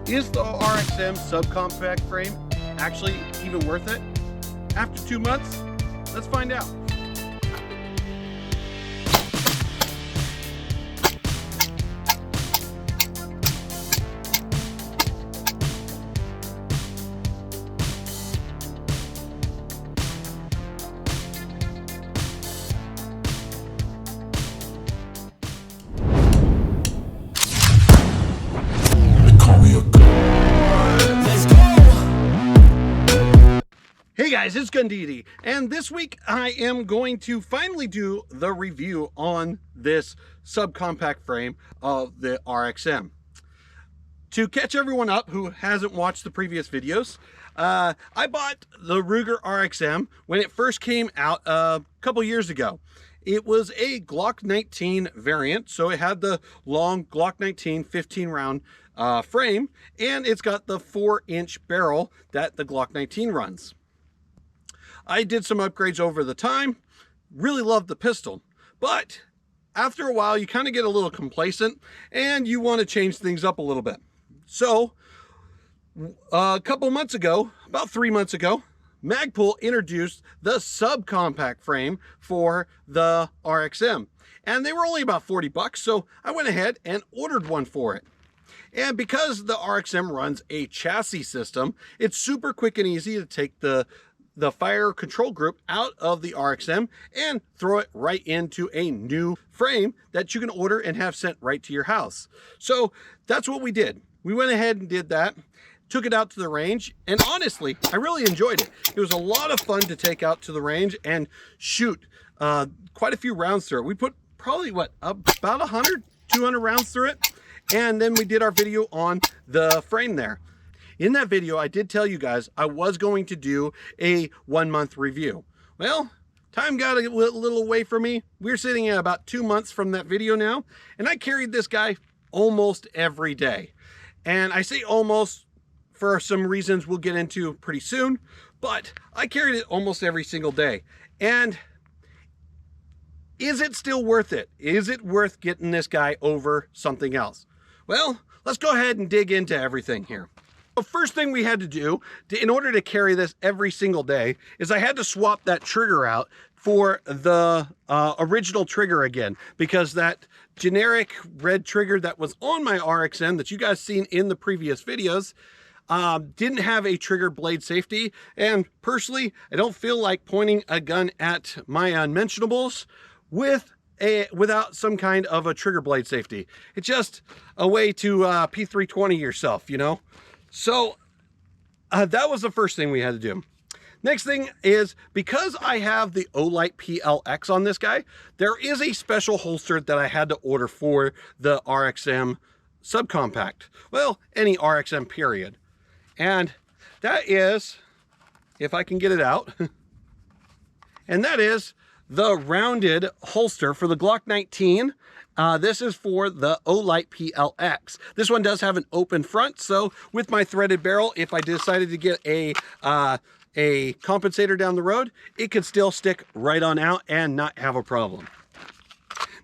Is the RXM subcompact frame actually even worth it? After 2 months, let's find out. Hey guys, it's Gundidi, and this week I am going to finally do the review on this subcompact frame of the RXM. To catch everyone up who hasn't watched the previous videos, I bought the Ruger RXM when it first came out a couple years ago. It was a Glock 19 variant, so it had the long Glock 19 15 round frame, and it's got the 4-inch barrel that the Glock 19 runs. I did some upgrades over the time, really loved the pistol, but after a while you kind of get a little complacent and you want to change things up a little bit. So a couple months ago, about 3 months ago, Magpul introduced the subcompact frame for the RXM, and they were only about 40 bucks, so I went ahead and ordered one for it. And because the RXM runs a chassis system, it's super quick and easy to take the fire control group out of the RXM and throw it right into a new frame that you can order and have sent right to your house. So that's what we did. We went ahead and did that, took it out to the range, and honestly, I really enjoyed it. It was a lot of fun to take out to the range and shoot quite a few rounds through it. We put probably, about 100, 200 rounds through it, and then we did our video on the frame there. In that video, I did tell you guys I was going to do a 1 month review. Well, time got a little away from me. We're sitting at about 2 months from that video now, and I carried this guy almost every day. And I say almost for some reasons we'll get into pretty soon, but I carried it almost every single day. And is it still worth it? Is it worth getting this guy over something else? Well, let's go ahead and dig into everything here. The first thing we had to do in order to carry this every single day is I had to swap that trigger out for the original trigger again, because that generic red trigger that was on my RXM that you guys seen in the previous videos didn't have a trigger blade safety. And personally, I don't feel like pointing a gun at my unmentionables without some kind of a trigger blade safety. It's just a way to P320 yourself, you know? So that was the first thing we had to do. Next thing is, because I have the Olight PLX on this guy, there is a special holster that I had to order for the RXM subcompact. Well, any RXM period. And that is, if I can get it out, and that is the rounded holster for the Glock 19. This is for the Olight PLX. This one does have an open front, so with my threaded barrel, if I decided to get a compensator down the road, it could still stick right on out and not have a problem.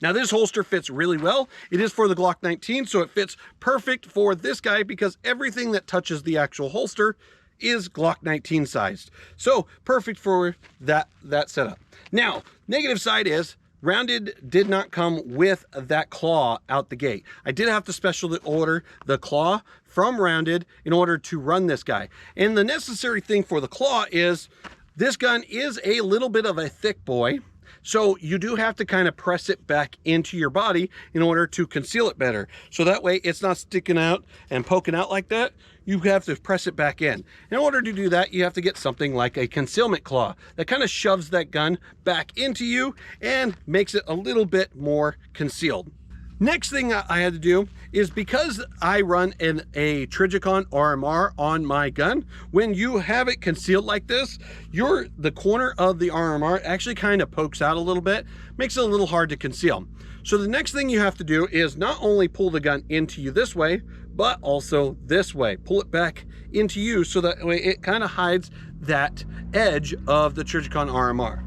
Now this holster fits really well. It is for the Glock 19, so it fits perfect for this guy because everything that touches the actual holster is Glock 19 sized. So perfect for that setup. Now, negative side is, Rounded did not come with that claw out the gate. I did have to specially order the claw from Rounded in order to run this guy. And the necessary thing for the claw is, this gun is a little bit of a thick boy, so you do have to kind of press it back into your body in order to conceal it better. So that way it's not sticking out and poking out like that. You have to press it back in. In order to do that, you have to get something like a concealment claw that kind of shoves that gun back into you and makes it a little bit more concealed. Next thing I had to do is, because I run a Trijicon RMR on my gun, when you have it concealed like this, the corner of the RMR actually kind of pokes out a little bit, makes it a little hard to conceal. So the next thing you have to do is not only pull the gun into you this way, but also this way. Pull it back into you so that way it kind of hides that edge of the Trijicon RMR.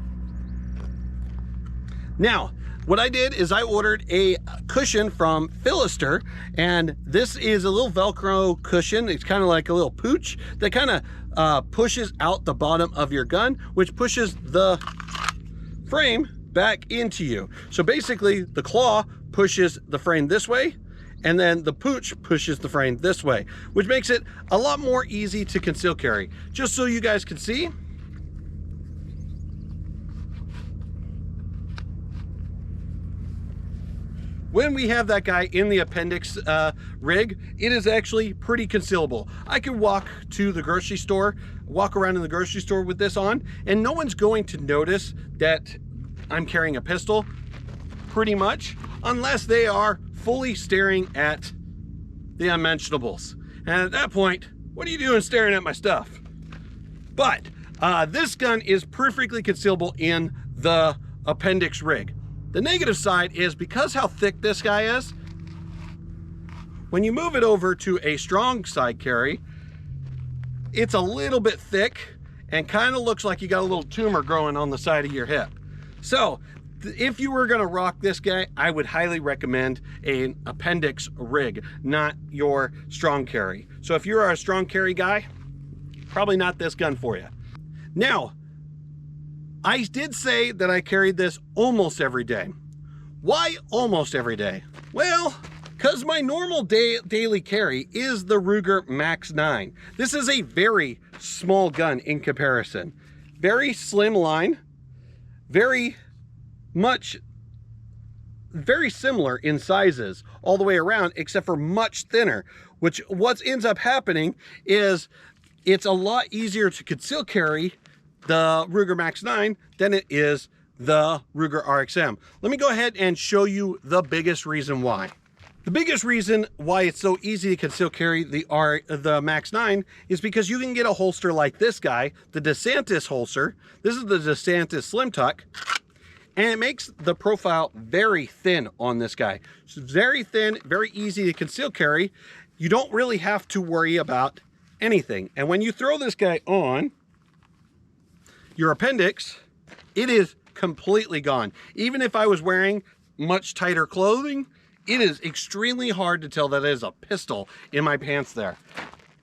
Now, What I did is I ordered a cushion from Philister, and this is a little Velcro cushion. It's kind of like a little pooch that kind of pushes out the bottom of your gun, which pushes the frame back into you. So basically the claw pushes the frame this way, and then the pooch pushes the frame this way, which makes it a lot more easy to conceal carry. Just so you guys can see, when we have that guy in the appendix rig, it is actually pretty concealable. I can walk to the grocery store, walk around in the grocery store with this on, and no one's going to notice that I'm carrying a pistol, pretty much, unless they are fully staring at the unmentionables. And at that point, what are you doing staring at my stuff? But this gun is perfectly concealable in the appendix rig. The negative side is because how thick this guy is, when you move it over to a strong side carry, it's a little bit thick and kind of looks like you got a little tumor growing on the side of your hip. So if you were going to rock this guy, I would highly recommend an appendix rig, not your strong carry. So if you're a strong carry guy, probably not this gun for you. Now, I did say that I carried this almost every day. Why almost every day? Well, because my normal daily carry is the Ruger Max 9. This is a very small gun in comparison. Very slim line, very similar in sizes all the way around, except for much thinner, which what ends up happening is it's a lot easier to conceal carry the Ruger Max 9 than it is the Ruger RXM. Let me go ahead and show you the biggest reason why. The biggest reason why it's so easy to conceal carry the Max 9 is because you can get a holster like this guy, the DeSantis holster. This is the DeSantis Slim Tuck, and it makes the profile very thin on this guy. So it's very thin, very easy to conceal carry. You don't really have to worry about anything. And when you throw this guy on your appendix, it is completely gone. Even if I was wearing much tighter clothing, it is extremely hard to tell that it is a pistol in my pants there,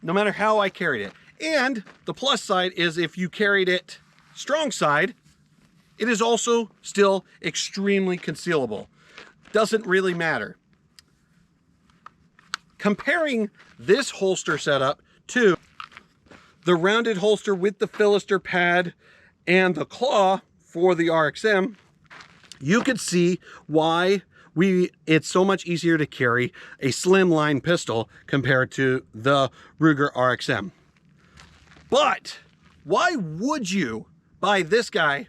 no matter how I carried it. And the plus side is if you carried it strong side, it is also still extremely concealable. Doesn't really matter. Comparing this holster setup to the rounded holster with the Philister pad and the claw for the RXM, you can see why it's so much easier to carry a slimline pistol compared to the Ruger RXM. But why would you buy this guy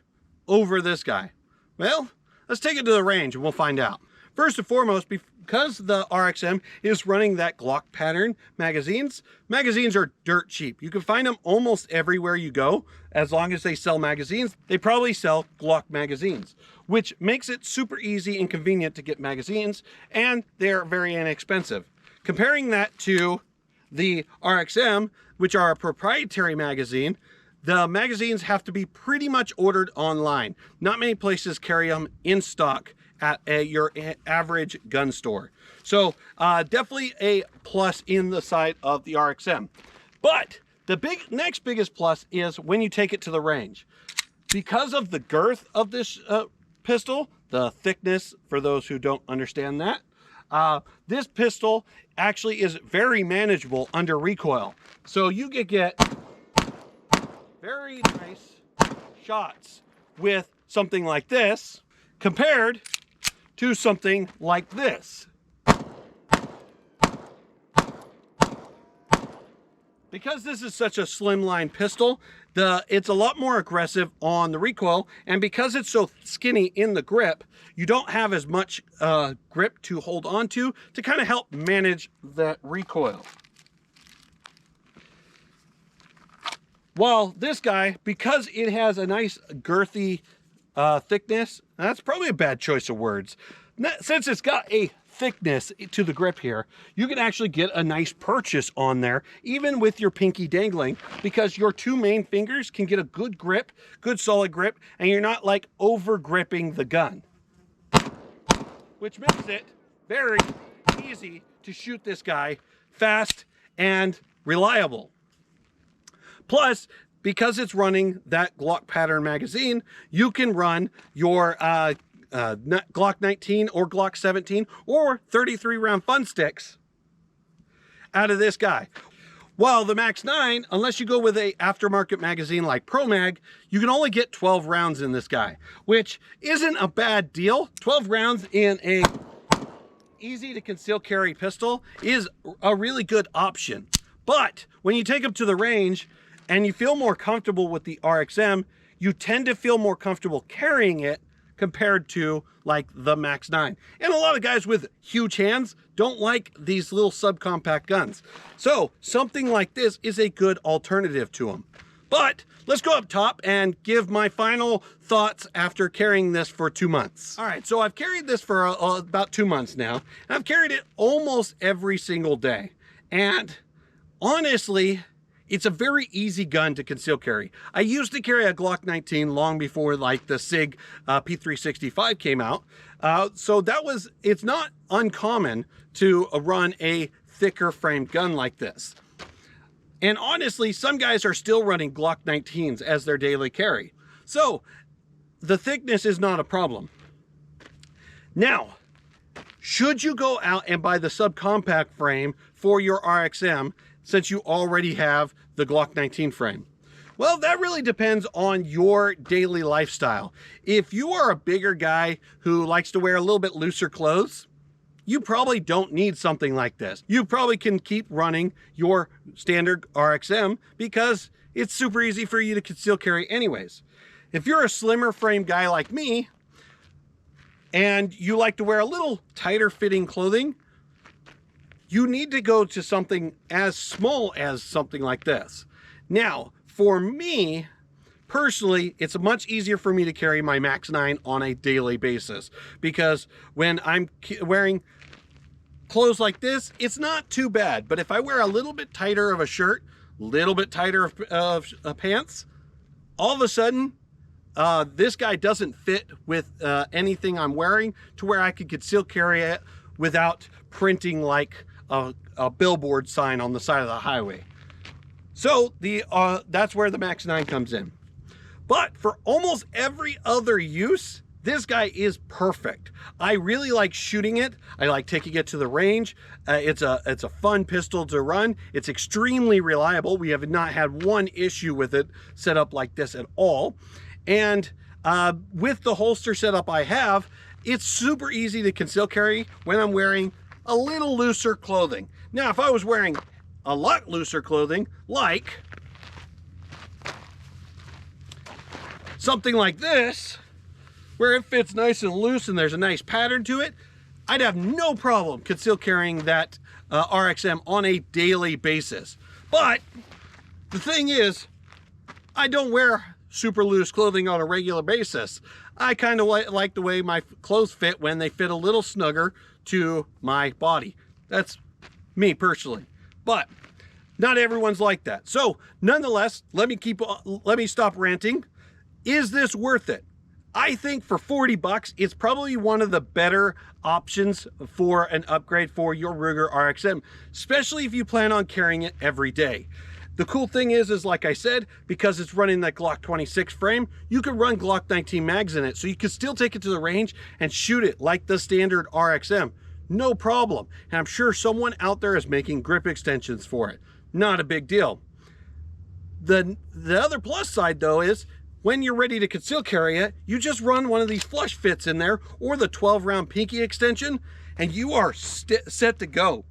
over this guy? Well, let's take it to the range and we'll find out. First and foremost, because the RXM is running that Glock pattern magazines are dirt cheap. You can find them almost everywhere you go. As long as they sell magazines, they probably sell Glock magazines, which makes it super easy and convenient to get magazines, and they're very inexpensive. Comparing that to the RXM, which are a proprietary magazine, the magazines have to be pretty much ordered online. Not many places carry them in stock at your average gun store. So definitely a plus in the side of the RXM. But the next biggest plus is when you take it to the range. Because of the girth of this pistol, the thickness, for those who don't understand that, this pistol actually is very manageable under recoil. So you can get very nice shots with something like this compared to something like this. Because this is such a slimline pistol, it's a lot more aggressive on the recoil, and because it's so skinny in the grip, you don't have as much grip to hold on to kind of help manage that recoil. While this guy, because it has a nice girthy thickness, that's probably a bad choice of words. Since it's got a thickness to the grip here, you can actually get a nice purchase on there, even with your pinky dangling, because your two main fingers can get a good grip, good solid grip, and you're not like over gripping the gun. which makes it very easy to shoot this guy fast and reliable. Plus, because it's running that Glock pattern magazine, you can run your Glock 19 or Glock 17 or 33 round fun sticks out of this guy. While the Max 9, unless you go with a aftermarket magazine like Pro Mag, you can only get 12 rounds in this guy, which isn't a bad deal. 12 rounds in a easy to conceal carry pistol is a really good option. But when you take them to the range and you feel more comfortable with the RXM, you tend to feel more comfortable carrying it compared to like the Max 9. And a lot of guys with huge hands don't like these little subcompact guns. So something like this is a good alternative to them. But let's go up top and give my final thoughts after carrying this for 2 months. All right, so I've carried this for about 2 months now. And I've carried it almost every single day. And honestly, it's a very easy gun to conceal carry. I used to carry a Glock 19 long before like the SIG P365 came out. So it's not uncommon to run a thicker framed gun like this. And honestly, some guys are still running Glock 19s as their daily carry. So the thickness is not a problem. Now, should you go out and buy the subcompact frame for your RXM since you already have the Glock 19 frame? Well, that really depends on your daily lifestyle. If you are a bigger guy who likes to wear a little bit looser clothes, you probably don't need something like this. You probably can keep running your standard RXM because it's super easy for you to conceal carry anyways. If you're a slimmer frame guy like me and you like to wear a little tighter fitting clothing, you need to go to something as small as something like this. Now, for me, personally, it's much easier for me to carry my Max 9 on a daily basis because when I'm wearing clothes like this, it's not too bad. But if I wear a little bit tighter of a shirt, a little bit tighter of pants, all of a sudden, this guy doesn't fit with anything I'm wearing to where I could conceal carry it without printing like a billboard sign on the side of the highway. So that's where the Max 9 comes in. But for almost every other use, this guy is perfect. I really like shooting it. I like taking it to the range. It's a fun pistol to run. It's extremely reliable. We have not had one issue with it set up like this at all. And with the holster setup I have, it's super easy to conceal carry when I'm wearing a little looser clothing. Now, if I was wearing a lot looser clothing, like something like this, where it fits nice and loose and there's a nice pattern to it, I'd have no problem conceal carrying that RXM on a daily basis. But the thing is, I don't wear super loose clothing on a regular basis. I kind of like the way my clothes fit when they fit a little snugger to my body. That's me personally, but not everyone's like that. So nonetheless, let me stop ranting. Is this worth it? I think for 40 bucks, it's probably one of the better options for an upgrade for your Ruger RXM, especially if you plan on carrying it every day. The cool thing is like I said, because it's running that Glock 26 frame, you can run Glock 19 mags in it, so you can still take it to the range and shoot it like the standard RXM. No problem. And I'm sure someone out there is making grip extensions for it. Not a big deal. The other plus side though is when you're ready to conceal carry it, you just run one of these flush fits in there or the 12 round pinky extension and you are set to go.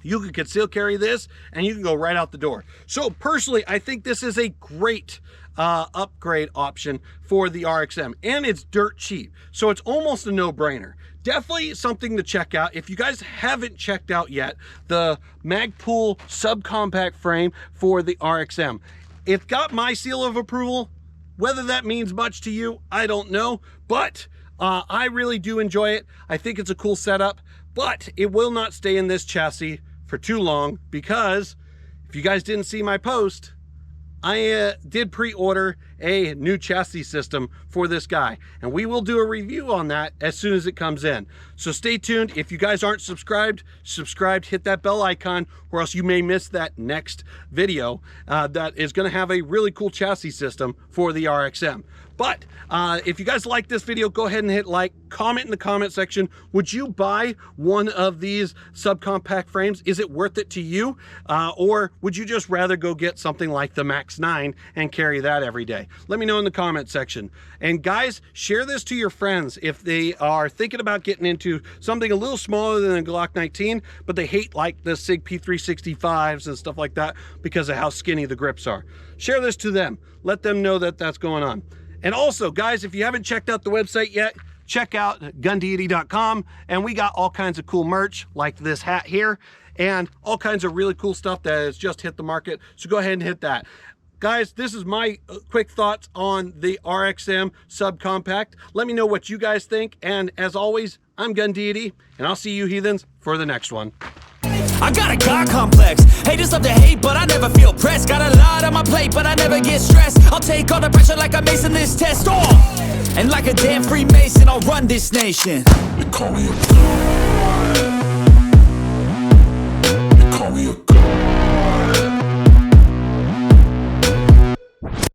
You can conceal carry this and you can go right out the door. So personally, I think this is a great upgrade option for the RXM, and it's dirt cheap. So it's almost a no-brainer. Definitely something to check out. If you guys haven't checked out yet, the Magpul subcompact frame for the RXM. It got my seal of approval. Whether that means much to you, I don't know, but I really do enjoy it. I think it's a cool setup, but it will not stay in this chassis for too long because if you guys didn't see my post, I did pre-order a new chassis system for this guy, and we will do a review on that as soon as it comes in. So stay tuned. If you guys aren't subscribed, hit that bell icon, or else you may miss that next video that is going to have a really cool chassis system for the RXM. But if you guys like this video, go ahead and hit like, comment in the comment section. Would you buy one of these subcompact frames? Is it worth it to you? Or would you just rather go get something like the Max 9 and carry that every day? Let me know in the comment section. And guys, share this to your friends if they are thinking about getting into something a little smaller than a Glock 19, but they hate like the SIG P365s and stuff like that because of how skinny the grips are. Share this to them. Let them know that that's going on. And also, guys, if you haven't checked out the website yet, check out gundeity.com, and we got all kinds of cool merch like this hat here and all kinds of really cool stuff that has just hit the market. So go ahead and hit that. Guys, this is my quick thoughts on the RXM subcompact. Let me know what you guys think. And as always, I'm Gun Deity, and I'll see you heathens for the next one. I got a God complex. Haters love to hate, but I never feel pressed. Got a lot on my plate, but I never get stressed. I'll take all the pressure like I'm acing this test. And like a damn Freemason, I'll run this nation. They call me a